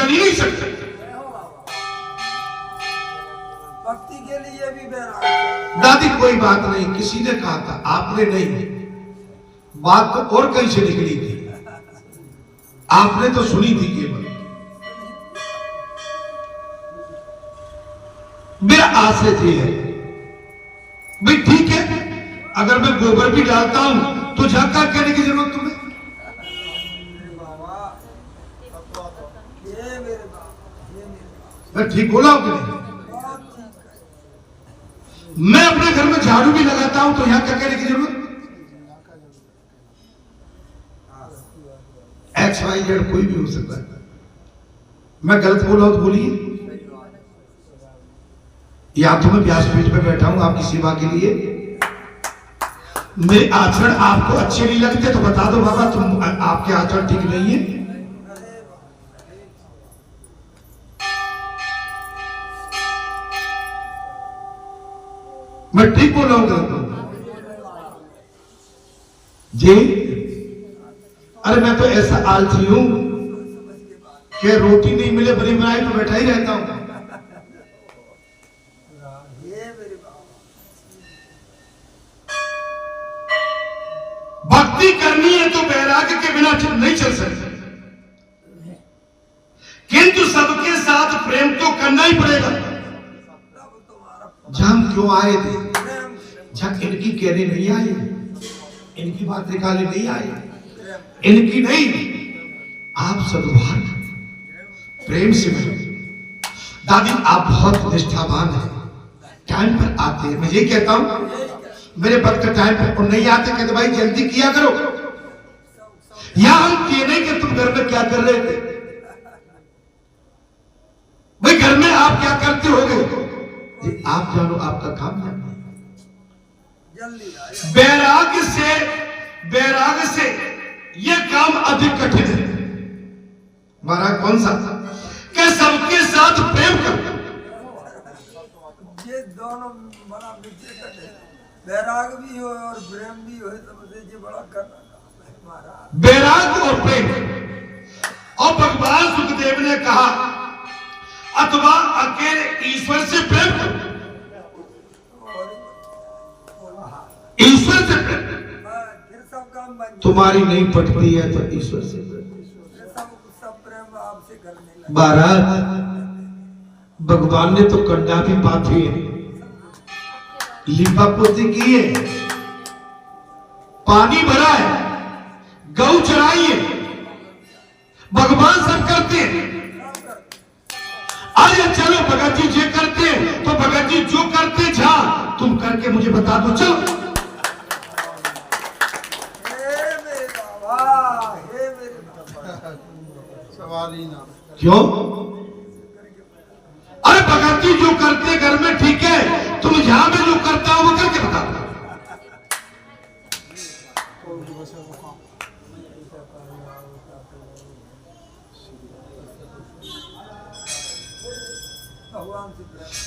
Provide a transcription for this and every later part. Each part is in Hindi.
बन ही नहीं सकते। भक्ति के लिए भी बैराग। दादी कोई बात नहीं, किसी ने कहा था, आपने नहीं, बात तो और कहीं से निकली थी, आपने तो सुनी थी केवल। मेरा आशय ये है भाई, ठीक है, अगर मैं गोबर भी डालता हूं तो झाका कहने की जरूरत तुम्हें? मैं ठीक बोला हूं कि नहीं? मैं अपने घर में झाड़ू भी लगाता हूं तो यहां क्या कहने की जरूरत? XYZ कोई भी हो सकता है। मैं गलत बोला हूं तो बोलिए, या तो मैं व्यासपीठ पे बैठा हूं आपकी सेवा के लिए, मेरे आचरण आपको अच्छे नहीं लगते तो बता दो बाबा, तुम आपके आचरण ठीक नहीं है। मैं ठीक बोल रहा हूं जी? अरे मैं तो ऐसा आलसी हूं कि रोटी नहीं मिले बनी बनाई तो बैठा ही रहता हूं। भक्ति करनी है तो वैराग्य के बिना नहीं चल सकते, किंतु सबके साथ प्रेम तो करना ही पड़ेगा। हम क्यों आए थे? जब इनकी कहने नहीं आए, इनकी बात निकाले नहीं आए, इनकी नहीं, आप सद्भाव प्रेम से मिलो। दादी आप बहुत निष्ठावान हैं, टाइम पर आते हैं। मैं ये कहता हूं मेरे भक्त टाइम पर नहीं आते, कहते भाई जल्दी किया करो, या हम ये नहीं कि तुम घर में क्या कर रहे थे, भाई घर में आप क्या करते होगे आप जानो, आपका काम जानो। वैराग्य से यह काम अधिक कठिन है। महाराज कौन सा? कि सबके साथ प्रेम करो। ये दोनों बड़ा कठिन है, वैराग भी हो और प्रेम भी हो, तो मुझे ये बड़ा करना महाराज। वैराग और प्रेम, और भगवान सुखदेव ने कहा अथवा अकेले ईश्वर से प्रेम करो, ईश्वर से प्रेम। फिर सब काम बन, तुम्हारी नहीं पटती है तो ईश्वर से सब प्रेम आपसे करने लगे। महाराज भगवान ने तो कंडा भी पाथी है, लिपा पोती की है, पानी भरा है, गौ चराई है, भगवान सब करते हैं। अरे चलो भगत जी जो करते हैं तो भगत जी जो करते जा, तुम करके मुझे बता दो। चलो सवाल ही ना क्यों? अरे भगत जी जो करते घर में ठीक है, तुम यहां में जो करता हो वो करके बता दो।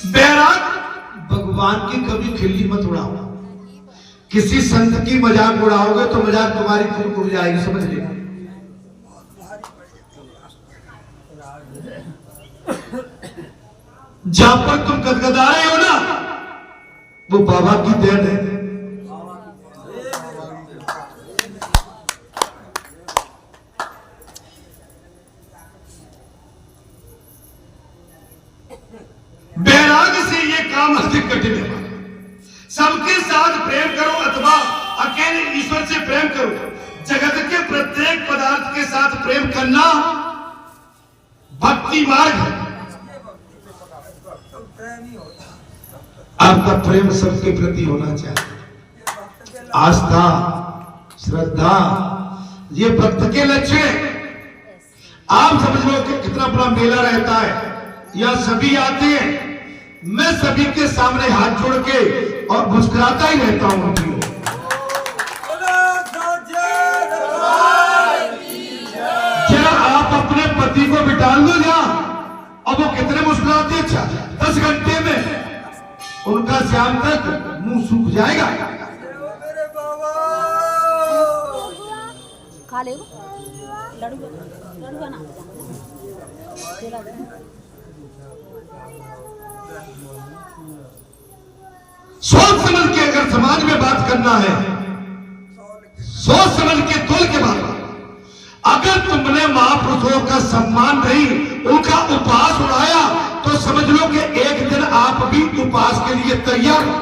बैराग भगवान की कभी खिल्ली मत उड़ाओ, किसी संत की मजाक उड़ाओगे तो मजाक तुम्हारी खुद उड़ जाएगी, समझ लेना। जहां पर तुम गदगदा रहे हो ना, वो बाबा की देन है। बैराग से ये काम अधिक कठिन है। सबके साथ प्रेम करो अथवा अकेले ईश्वर से प्रेम करो। जगत के प्रत्येक पदार्थ के साथ प्रेम करना भक्ति मार्ग है। आपका प्रेम सबके प्रति होना चाहिए, आस्था श्रद्धा, ये भक्त के लक्षण। आप समझ लो कि कितना बड़ा मेला रहता है, या सभी आते हैं, मैं सभी के सामने हाथ जोड़ के और मुस्कुराता ही रहता हूं। जरा आप अपने पति को बिठा लो जहां, और वो कितने मुस्कुराते, अच्छा 10 घंटे में उनका शाम तक मुंह सूख जाएगा। खा ले लड्डू लड्डू बना सोच समझ के अगर समाज में बात करना है, सोच समझ के तोल के बात। अगर तुमने महापुरुषों का सम्मान नहीं, उनका उपहास उड़ाया, तो समझ लो कि एक दिन आप भी उपहास के लिए तैयार हो।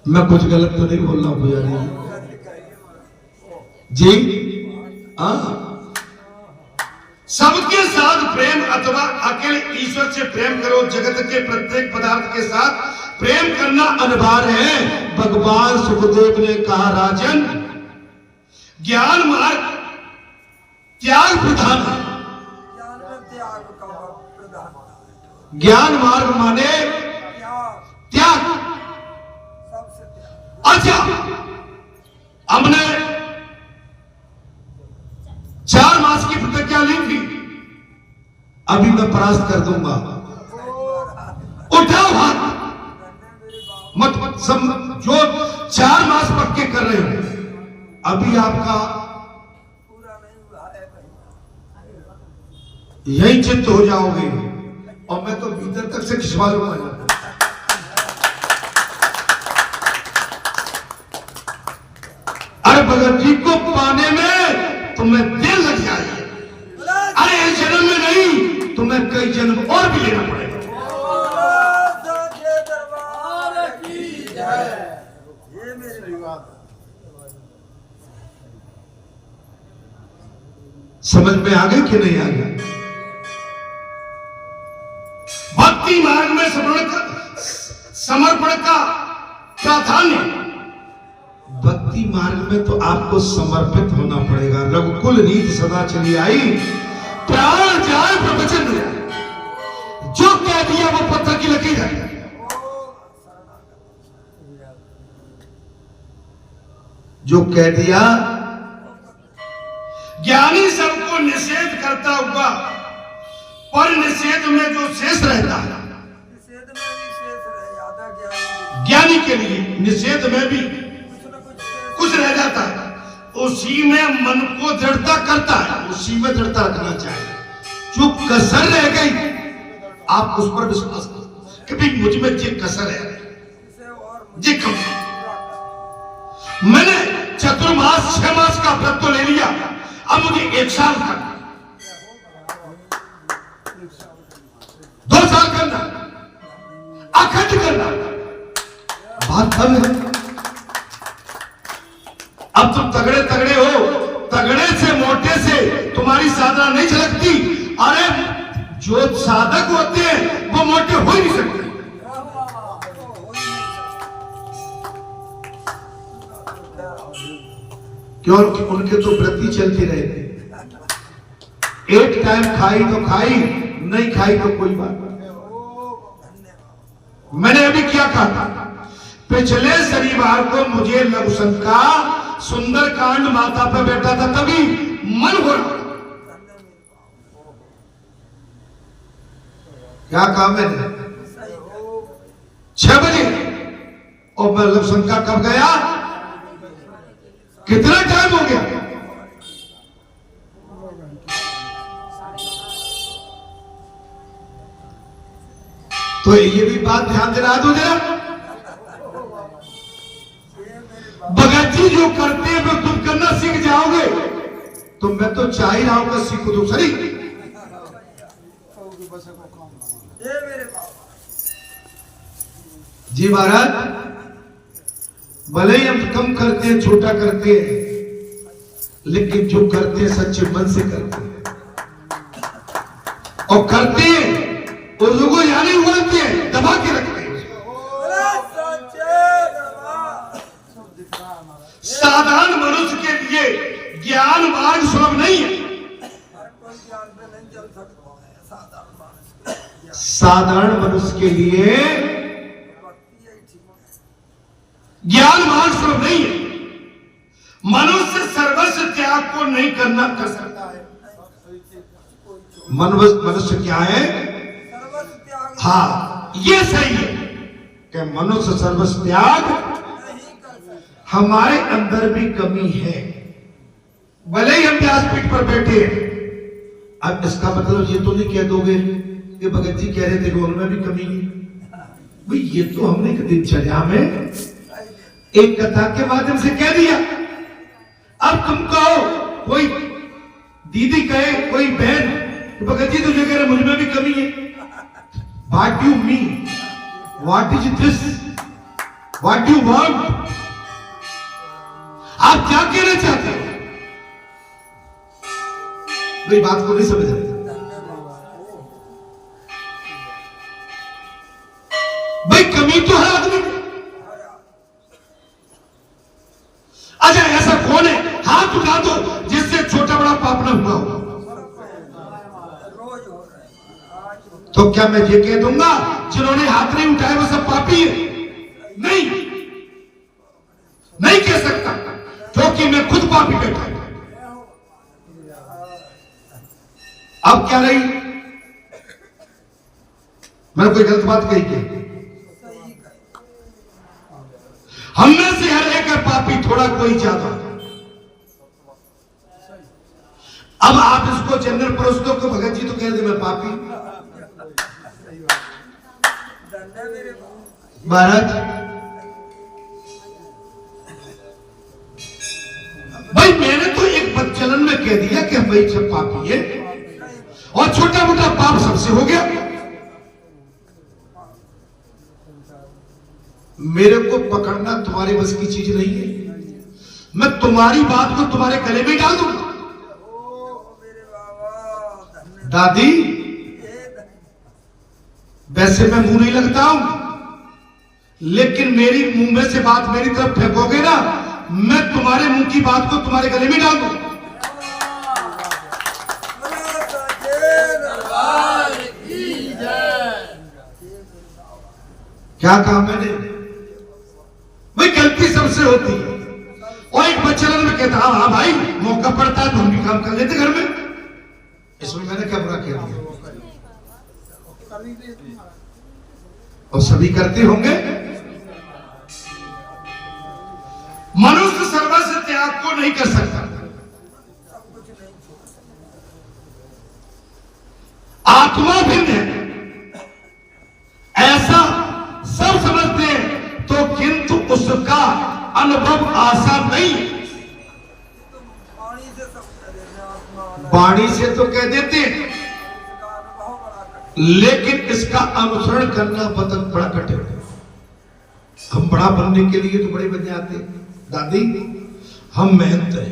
मैं कुछ गलत तो नहीं बोल रहा हूं पुजारी जी? हाँ, सबके साथ प्रेम अथवा अकेले ईश्वर से प्रेम करो। जगत के प्रत्येक पदार्थ के साथ प्रेम करना अनिवार्य है। भगवान सुखदेव ने कहा, राजन, ज्ञान मार्ग त्याग प्रधान है। ज्ञान मार्ग माने त्याग। अच्छा, हमने 4 मास की प्रतिज्ञा ली थी, अभी मैं परास्त कर दूंगा। उठाओ हाथ, मत सब जो 4 मास पक्के कर रहे हो, अभी आपका यही चित्त हो जाओगे, और मैं तो भीतर तक से खिंचवा लूंगा। अरे भगत जी को पाने में तुम्हें देर लग जाएगी। अरे इस जन्म में नहीं, तुम्हें कई जन्म और भी लेना पड़ेगा। समझ में आ गई कि नहीं आ गई? भक्ति मार्ग में समर्पण का प्राधान्य। भक्ति मार्ग में तो आपको समर्पित होना पड़ेगा। रघुकुल रीत सदा चली आई, प्राण जाए प्रवचन जाए। जो कह दिया वो पत्थर की लकीर है। जो कह दिया, ज्ञानी सबको निषेध करता हुआ, पर निषेध में जो शेष रहता है, ज्ञानी के लिए निषेध में भी कुछ रह जाता है, उसी में मन को दृढ़ता करता है, उसी में दृढ़ता रखना चाहिए। जो कसर रह गई, आप उस पर विश्वास करो कि भाई मुझ में ये कसर है, ये कम। मैंने चतुर्मास 6 मास का व्रत तो ले लिया, अब मुझे 1 साल करना, 2 साल करना, अखंड करना। बात हम है। अब तुम तगड़े तगड़े हो, तगड़े से मोटे से तुम्हारी साधना नहीं झलकती। अरे जो साधक होते हैं वो मोटे हो ही नहीं सकते। क्यों? उनके तो व्रती चलती रहती। एक टाइम खाई तो खाई, नहीं खाई तो कोई बात। मैंने अभी क्या कहा? पिछले शनिवार को मुझे लघु शंका सुंदर कांड माता पे बैठा था, तभी मन हो रहा। क्या कहा मैंने? 6 बजे। और मैं लघु शंका कब गया? कितना टाइम हो गया? तो ये भी बात ध्यान दिला दो जरा। भगत जी जो करते हैं वो तुम करना सीख जाओगे। तो मैं तो चाह ही रहा हूं कि सीखो तो सही। जी महाराज, भले ही हम कम करते हैं, छोटा करते हैं, लेकिन जो करते हैं सच्चे मन से करते हैं, और करते हैं उर्दू को यानी बोलते हैं, दबा के रखते हैं। साधारण मनुष्य के लिए ज्ञान मार्ग सुलभ नहीं है। साधारण मनुष्य के लिए ज्ञान मार्ग सुलभ नहीं है। मनुष्य सर्वस्व त्याग को नहीं करना कर सकता है। मनुष्य क्या है? हाँ, ये सही है कि मनुष्य सर्वस्व त्याग हमारे अंदर भी कमी है, भले ही हम व्यासपीठ पर बैठे हैं। अब इसका मतलब ये तो नहीं कह दोगे कि भगत जी कह रहे थे कि उनमें भी कमी है। भाई ये तो हमने एक दिनचर्या में एक कथा के माध्यम से कह दिया। अब तुम कहो, कोई दीदी कहे, कोई बहन, तो भगत जी तुझे कह रहे मुझ में भी कमी है। What do you mean? What is this? What do you want? आप क्या कहना चाहते हो? मेरी बात को नहीं समझ रहे। भाई कमी तो है आदमी में। अच्छा ऐसा कौन है, हाथ उठा दो जिससे छोटा बड़ा पाप न हुआ हो। तो क्या मैं ये कह दूंगा जिन्होंने हाथ नहीं उठाए वो सब पापी है? नहीं, नहीं कह सकता, क्योंकि मैं खुद पापी बैठा हूं। अब क्या रही, मैंने कोई गलत बात कही क्या? हम में से हर एक है पापी, थोड़ा कोई ज्यादा। अब आप इसको जनरल परोस दो को भगत जी तो कह दे मैं पापी। महाराज भाई मैंने तो एक बदचलन में कह दिया कि हम भाई सब पापी है और छोटा मोटा पाप सबसे हो गया। मेरे को पकड़ना तुम्हारे बस की चीज नहीं है। मैं तुम्हारी बात को तुम्हारे गले में डाल दूंगा। दादी वैसे मैं मुंह नहीं लगता हूं, लेकिन मेरी मुंह में से बात मेरी तरफ फेंकोगे ना, मैं तुम्हारे मुंह की बात को तुम्हारे गले में डाल दूंगा। क्या कहा मैंने? भाई गलती सबसे होती है और एक बच्चन में कहता हाँ भाई मौका पड़ता है तो हम भी काम कर लेते घर में। इसमें मैंने क्या बुरा कह दिया? और सभी करते होंगे। मनुष्य सर्वस्व त्याग को नहीं कर सकता। आत्मा भिन्न है ऐसा सब समझते हैं, तो किंतु उसका अनुभव आसान नहीं। वाणी से तो कह देते हैं, लेकिन इसका अनुसरण करना बड़ा कठिन है। हम बड़ा बनने के लिए तो बड़े बन जाते हैं। दादी हम मेहनत है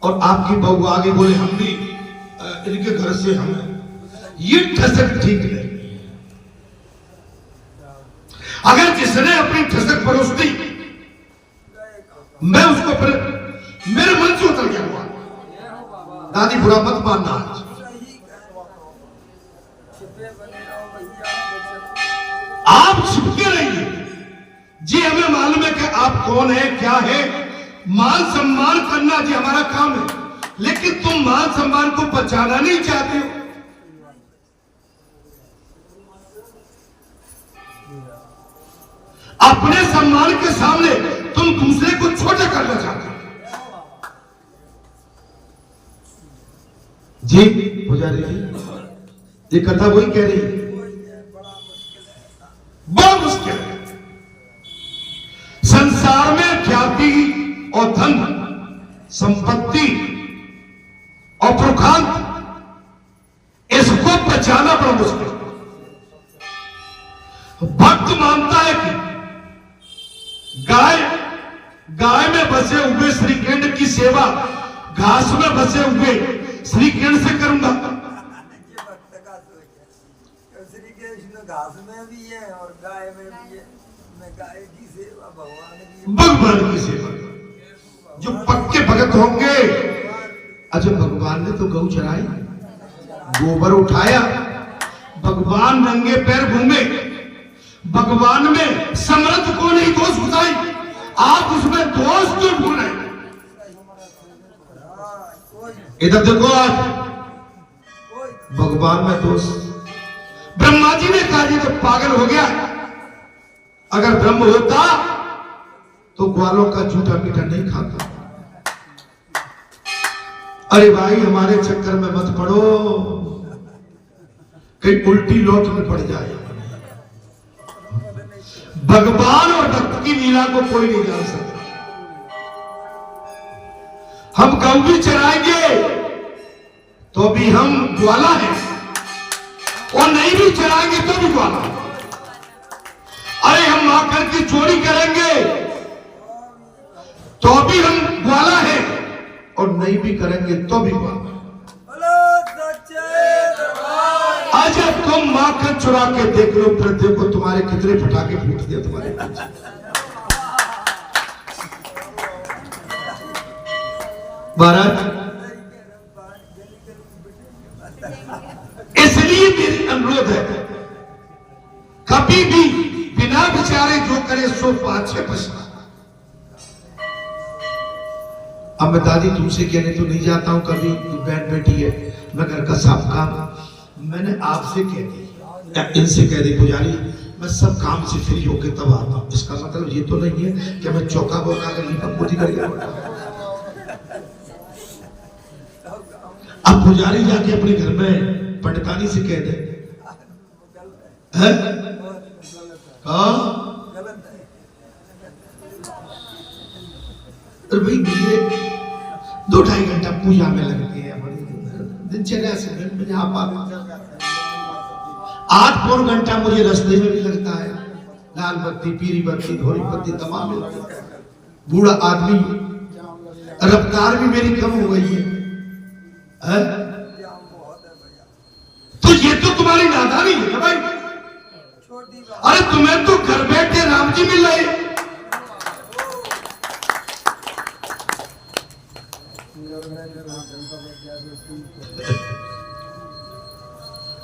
और आपकी बहू आगे बोले हम भी इनके घर से हम, ये ठसक ठीक नहीं। अगर जिसने अपनी ठसक परोस दी, मैं उसको फिर मेरे मन से उतर गया हुआ। दादी बुरा मत मानना, आज आप छिपके रहिए जी। हमें मालूम है कि आप कौन है, क्या है। मान सम्मान करना जी हमारा काम है, लेकिन तुम मान सम्मान को बचाना नहीं चाहते हो। अपने सम्मान के सामने तुम दूसरे को छोटा करना चाहते हो। जी पुजारी जी, ये कथा वही कह रही है, बड़ा मुश्किल है। संसार में ख्याति और धन, संपत्ति और पुरुषार्थ, इसको बचाना बड़ा मुश्किल। भक्त मानता है कि गाय में बसे हुए श्री कृष्ण की सेवा घास में बसे हुए श्री कृष्ण से करूंगा। श्री कृष्ण घास में भी है और गाय में भी है। मैं गाय की सेवा भगवान की सेवा जो पक्के भगत होंगे। अच्छा भगवान ने तो गौ चराई, गोबर उठाया, भगवान नंगे पैर घूमे, भगवान में समर्थ को नहीं दोष बताई। आप उसमें दोष क्यों ढूंढ रहे? इधर देखो, आज भगवान में दोष। ब्रह्मा जी ने कहा ये तो पागल हो गया। अगर ब्रह्म होता तो ग्वालों का झूठा मीठा नहीं खाता। अरे भाई हमारे चक्कर में मत पड़ो, कहीं उल्टी लोट में पड़ जाए। भगवान और भक्त की लीला को कोई नहीं जान सकता। हम गौ भी चराएंगे तो भी हम ग्वाला हैं, और नहीं भी चराएंगे तो भी ग्वाला। अरे हम माखन की चोरी करेंगे तो भी हम ग्वाला हैं, और नहीं भी करेंगे तो भी ग्वाला। आज तुम माखन चुरा के देख लो, फिर देखो तुम्हारे कितने पटाखे फूट दिए तुम्हारे पीछे। भारत, इसलिए मेरी अनुरोध है, कभी भी बिना विचारे जो करे सो पाछे पछता। अब मैं दादी तुमसे कहने तो नहीं जाता हूं, कभी बहन बेटी है, मैं घर का साफ काम मैंने आपसे कह दी या इनसे कह दी, पुजारी मैं सब काम से फ्री होकर तब आता हूं। इसका मतलब ये तो नहीं है कि मैं चौका बोका कर लीपक पोती करके। अब पुजारी जाके अपने घर में पंडितानी से कह दे, है? और भाई मुझे 2-2.5 घंटा पूजा में लगती है, दिनचर्या से मैं यहाँ पर 8-9 घंटा मुझे रास्ते में भी लगता है। लाल बत्ती, पीली बत्ती, धोरी बत्ती तमाम मिलती है। बूढ़ा आदमी, रफ्तार भी मेरी कम हो गई है? तो ये तो तुम्हारी नादानी है ना भाई। अरे तुम्हें तो घर बैठे राम जी मिल रहे।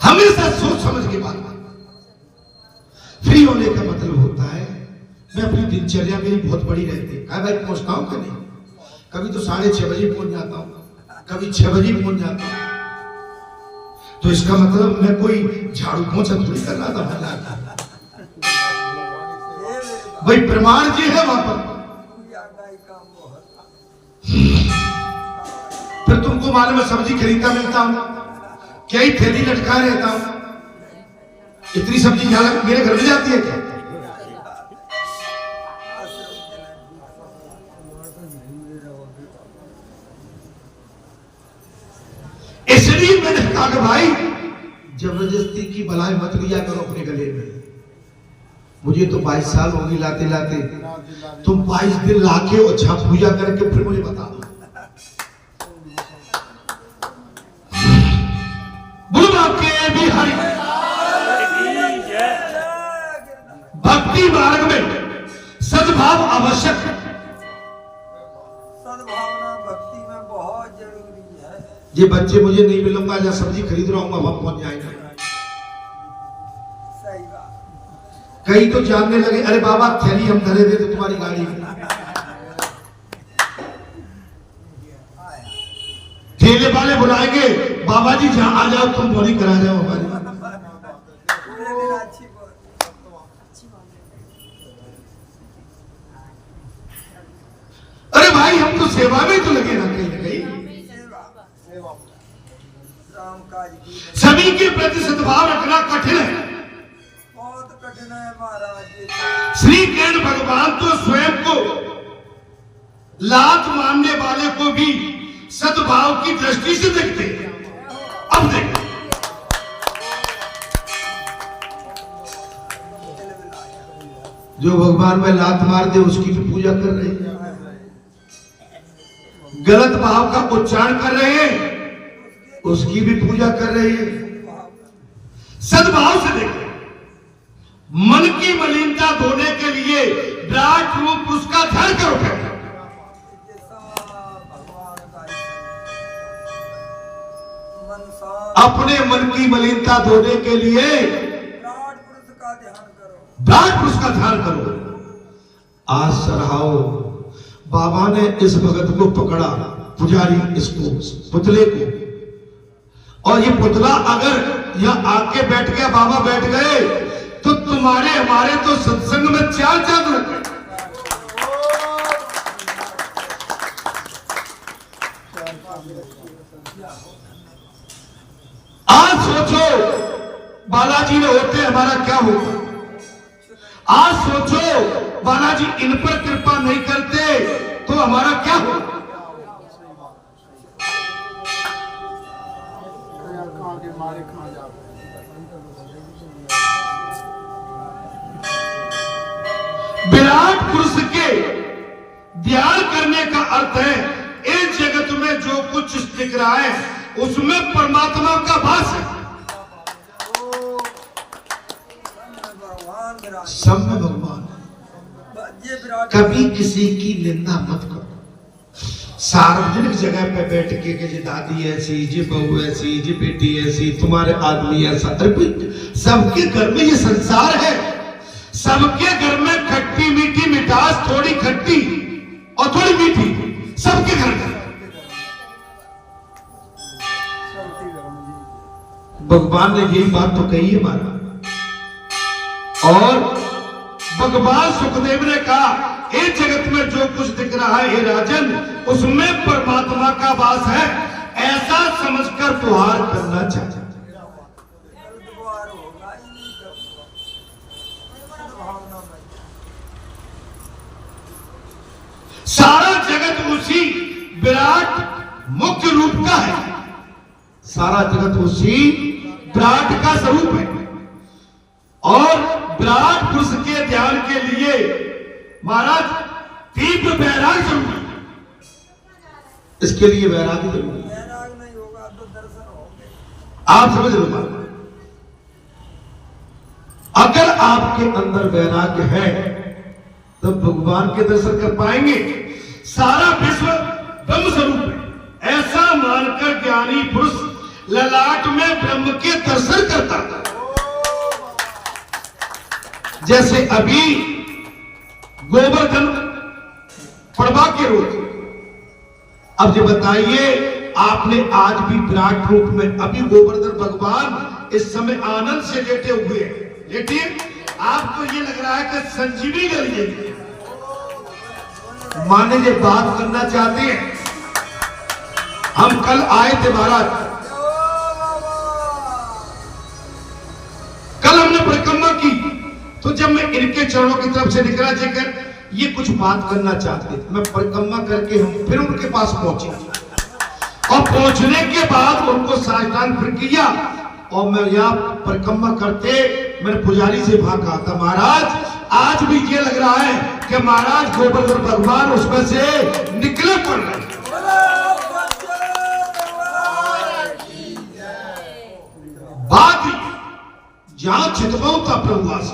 हमेशा सोच समझ के बात। फ्री होने का मतलब होता है, मैं अपनी दिनचर्या मेरी बहुत बड़ी रहती है। भाई पहुंचता हूं कि नहीं, कभी तो 6:30 बजे पहुंच जाता हूं, कभी 6 बजे पहुंच जाता हूं। तो इसका मतलब मैं कोई झाड़ू पोंछा थोड़ी कर रहा था। भाई प्रमाण जी है वहां पर। फिर तुमको मालूम है सब्जी खरीदता मिलता हूं, क्या ही थैली लटका रहता हूं। इतनी सब्जी मेरे घर में जाती है क्या? इसलिए मैंने कहा कि भाई जबरदस्ती की बलाई मत लिया करो अपने गले में। मुझे तो 22 साल हो गई लाते लाते, तुम 22 दिन लाके अच्छा पूजा करके फिर मुझे बता दो। भी हरि भक्ति मार्ग में सद्भाव आवश्यक है। सद्भावना भक्ति में बहुत जरूरी है। ये बच्चे मुझे नहीं मिलूंगा, या सब्जी खरीद रहा हूँ वहां पहुंच जाएंगे। सही बात। कई तो जानने लगे, अरे बाबा थैली हम धरे थे तो तुम्हारी गाड़ी ठेले वाले बुलाएंगे, बाबा जी जहां आ जाओ तुम बोली करा जाओ हमारी। अरे भाई हम तो सेवा में तो लगे ना कहीं ना कहीं। सभी के प्रति सद्भाव रखना कठिन है, बहुत कठिन है महाराज। श्री कृष्ण भगवान तो स्वयं को लात मारने वाले को भी सद्भाव की दृष्टि से देखते हैं। अब देखो जो भगवान में लात मार दे उसकी भी पूजा कर रहे हैं, गलत भाव का उच्चारण कर रहे हैं उसकी भी पूजा कर रहे हैं। सद्भाव से देखो, मन की मलिनता धोने के लिए विराट रूप उसका ध्यान करो। अपने मन की मलिनता धोने के लिए विराट पुरुष का ध्यान करो, विराट पुरुष का ध्यान करो। आज सराहो, बाबा ने इस भगत को पकड़ा, पुजारी इसको पुतले को, और ये पुतला अगर यह आके बैठ गया, बाबा बैठ गए, तो तुम्हारे हमारे तो सत्संग में 4 चांद लग गए। बालाजी ने होते हमारा क्या होगा। आज सोचो बालाजी इन पर कृपा नहीं करते तो हमारा क्या होगा। विराट पुरुष के ध्यान करने का अर्थ है इस जगत में जो कुछ दिख रहा है उसमें परमात्मा का वास है। सब में भगवान। कभी किसी की निंदा मत करो। सार्वजनिक जगह पे बैठ के जी दादी ऐसी, जी बहू ऐसी, जी बेटी ऐसी, तुम्हारे आदमी ऐसा। सबके घर में ये संसार है। सबके घर में खट्टी मीठी मिठास, थोड़ी खट्टी और थोड़ी मीठी, सबके घर में। भगवान ने यही बात तो कही है हमारा। और भगवान सुखदेव ने कहा इस जगत में जो कुछ दिख रहा है हे राजन उसमें परमात्मा का वास है, ऐसा समझकर तुहार करना चाहिए। सारा जगत उसी विराट मुख्य रूप का है। सारा जगत उसी विराट का स्वरूप है। और विराट पुरुष के ध्यान के लिए महाराज तीव्र वैराग जरूरी है। इसके लिए वैराग जरूरी है। वैराग नहीं होगा तो दर्शन होंगे। आप समझ लो बात। अगर आपके अंदर वैराग्य है तो भगवान के दर्शन कर पाएंगे। सारा विश्व ब्रह्म स्वरूप है ऐसा मानकर ज्ञानी पुरुष ललाट में ब्रह्म के दर्शन करता था। जैसे अभी गोवर्धन पड़वा के रोज। अब ये बताइए आपने आज भी विराट रूप में अभी गोवर्धन भगवान इस समय आनंद से लेटे हुए हैं। लेटिए आपको ये लग रहा है कि संजीवनी ले लीजिए। माने ये बात करना चाहते हैं। हम कल आए थे महाराज, कल हमने परिक्रमा की तो जब मैं इनके चरणों की तरफ से निकला जेकर ये कुछ बात करना चाहते थे, मैं परिक्रमा करके हम फिर उनके पास पहुंचे और पहुंचने के बाद उनको साष्टांग फिर किया और मैं यहाँ परिक्रमा करते मैंने पुजारी से कहा था महाराज आज भी ये लग रहा है कि महाराज गोवर्धन भगवान उसमें से निकले पड़ रहे। बात जहां चितवता प्रभुवास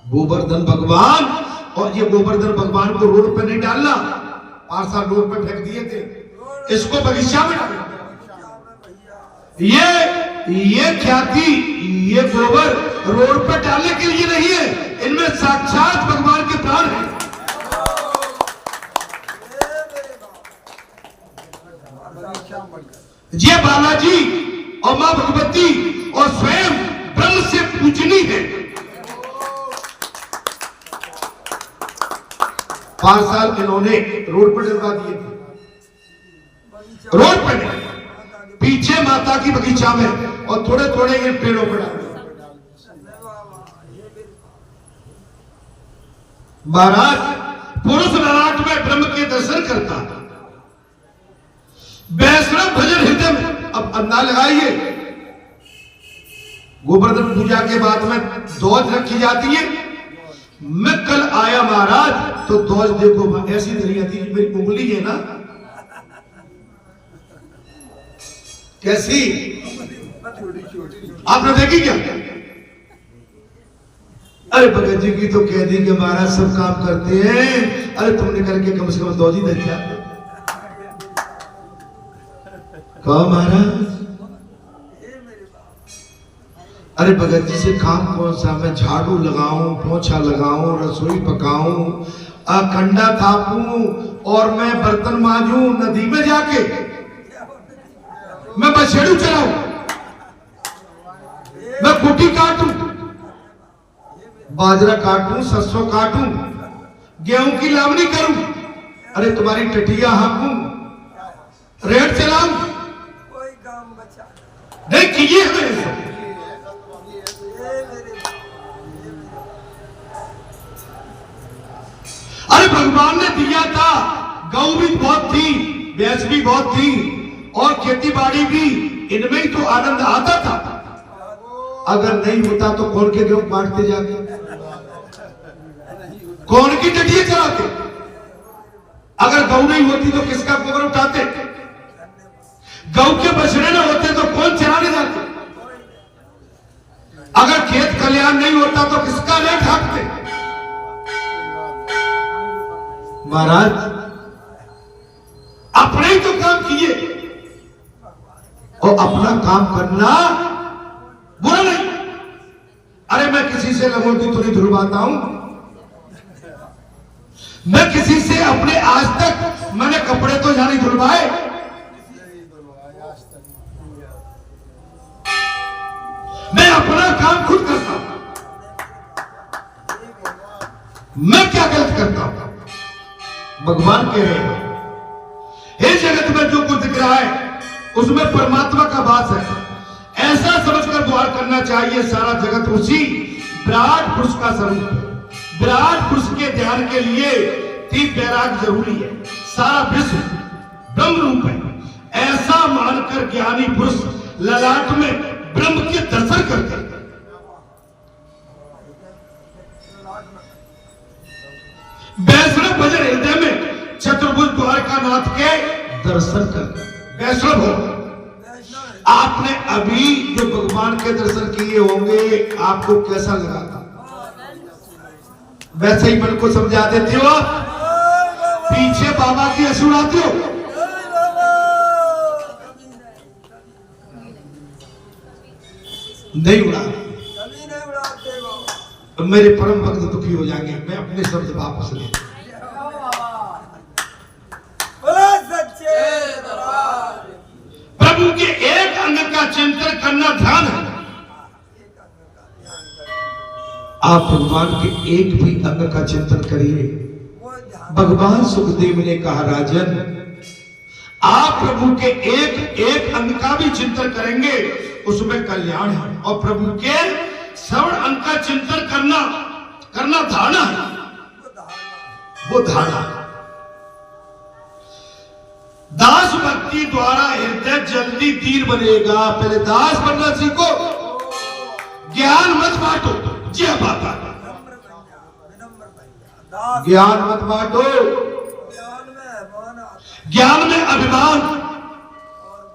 गोवर्धन भगवान। और ये गोवर्धन भगवान को रोड पे नहीं डालना, पारसा रोड पे फेंक दिए थे, इसको बगीचा में डाल। ये ख्याति ये गोबर रोड पे डालने के लिए नहीं है, इनमें साक्षात भगवान के प्राण हैं। ये बालाजी और मां भगवती और स्वयं ब्रह्म से पूजनी है। 5 साल इन्होंने रोड पर डलवा दिए थे। रोड पर नहीं, पीछे माता की बगीचा में और थोड़े थोड़े ये पेड़ों पर डाल। महाराज पुरुष ललाट में ब्रह्म के दर्शन करता, वैष्णव भजन हृदय में। अब अंदाज लगाइए गोवर्धन पूजा के बाद में ध्वज रखी जाती है। मैं कल आया महाराज तो ध्वज देखो ऐसी धरी आती है, मेरी उंगली है ना कैसी, आपने देखी क्या? अरे भगत जी की तो कह दी कि महाराज सब काम करते हैं, अरे तुमने करके कम से कम ध्वज ही देखा। कहा महाराज अरे भगत जी से काम कौन सा, मैं झाड़ू लगाऊं, पोछा लगाऊं, रसोई पकाऊं, कंडा थापूं और मैं बर्तन मांजूं, नदी में जाके मैं बछेड़ू चलाऊं, मैं कुटी काटूं, बाजरा काटूं, सरसों काटूं, गेहूं की लावनी करूं, अरे तुम्हारी टटिया हाँकूं, रेड चलाऊं, कोई काम बचा नहीं किए हमें अरे भगवान ने दिया था, गौ भी बहुत थी, भैंस भी बहुत थी, और खेती बाड़ी भी, इनमें ही तो आनंद आता था। अगर नहीं होता तो कौन के गेहूं बांटते जाके, कौन की टटिए चलाते? अगर गौ नहीं होती तो किसका गोबर उठाते? गौ के बछड़े न होते तो कौन चराने जाते? अगर खेत खलिहान नहीं होता तो किसका रेट हाँकते? महाराज अपने ही तो काम किए, और अपना काम करना बुरा नहीं। अरे मैं किसी से लंगोटी तो नहीं धुलवाता हूं, मैं किसी से अपने आज तक मैंने कपड़े तो नहीं धुलवाए, मैं अपना काम खुद करता हूं। मैं क्या गलत करता हूं? भगवान कह रहे हैं हे जगत में जो कुछ दिख रहा है उसमें परमात्मा का वास है, ऐसा समझकर व्यवहार करना चाहिए। सारा जगत उसी विराट पुरुष का स्वरूप है। विराट पुरुष के ध्यान के लिए तीन वैराग जरूरी है। सारा विश्व ब्रह्म रूप है, ऐसा मानकर ज्ञानी पुरुष ललाट में ब्रह्म के दर्शन करते हैं। वैष्णव भजन हृदय में चतुर्भुज द्वारकानाथ के दर्शन कर। वैष्णव हो, आपने अभी जो भगवान के दर्शन किए होंगे, आपको कैसा लगा था? वैसे ही मन को समझा देते हो, पीछे बाबा की हंसी उड़ाते हो। नहीं उड़ाते, मेरे परम भक्त दुखी हो जाएंगे। मैं अपने शब्द वापस ले, प्रभु के एक अंग का चिंतन करना ध्यान है। आप भगवान के एक भी अंग का चिंतन करिए। भगवान सुखदेव ने कहा राजन, आप प्रभु के एक एक अंग का भी चिंतन करेंगे उसमें कल्याण है, और प्रभु के श्रवण अंग का चिंतन करना धारणा है, वो धारणा। दास भक्ति द्वारा हृदय जल्दी दीन बनेगा। पहले दास बनना सीखो, ज्ञान मत बांटो। जी बात, ज्ञान मत बांटो, ज्ञान में अभिमान।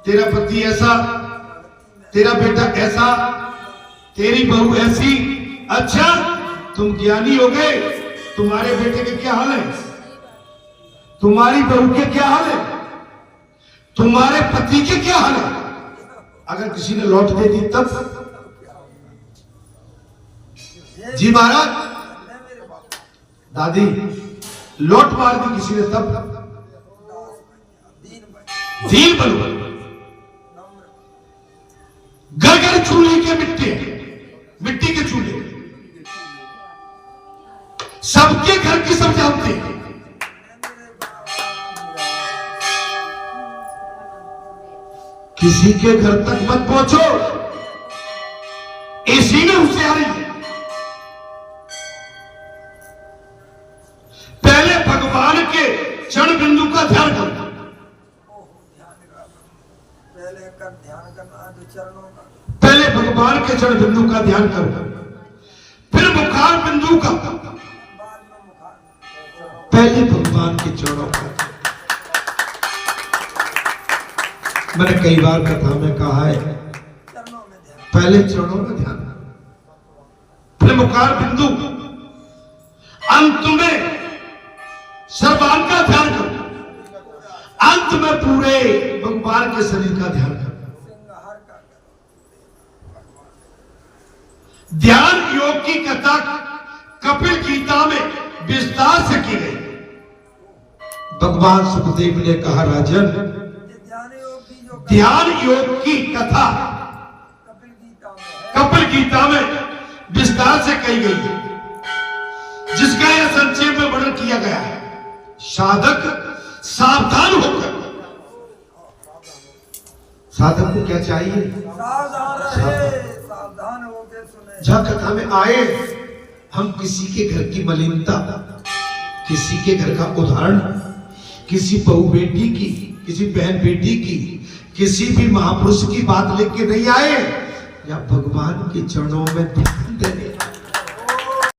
तेरा पति ऐसा, तेरा बेटा ऐसा, तेरी बहू ऐसी। अच्छा तुम ज्ञानी हो गए, तुम्हारे बेटे के क्या हाल है? तुम्हारी बहू के क्या हाल है? तुम्हारे पति के क्या हाल है? अगर किसी ने लौट दे दी तब? जी महाराज, दादी लौट मार दी किसी ने तब? दीन बनो। घर घर चूल्हे के मिट्टी के चूल्हे, सबके घर की सब जानते हैं। किसी के घर तक मत पहुंचो, इसी में होशियारी है। पहले भगवान के चरण बिंदु का ध्यान करो। पहले भगवान के चरण बिंदु का ध्यान करो, फिर मुखार बिंदु का, पहले भगवान के चरणों का। मैंने कई बार कथा में कहा है, पहले चरणों में ध्यान, फिर मुखार बिंदु, अंत में सर्वांग का ध्यान करो, अंत में पूरे भगवान के शरीर का ध्यान करो। ध्यान योग की कथा कपिल गीता में विस्तार से की गई। भगवान सुखदेव ने कहा राजन, ध्यान योग की कथा कपिल गीता में विस्तार से कही गई है, जिसका यह संक्षेप में वर्णन किया गया है। साधक सावधान होकर, साधक को क्या चाहिए? सावधान होकर सुने। जहां कथा में आए हम किसी के घर की मलिनता, किसी के घर का उदाहरण, किसी बहू बेटी की, किसी बहन बेटी की, किसी भी महापुरुष की बात लेके नहीं आए, या भगवान के चरणों में ध्यान देने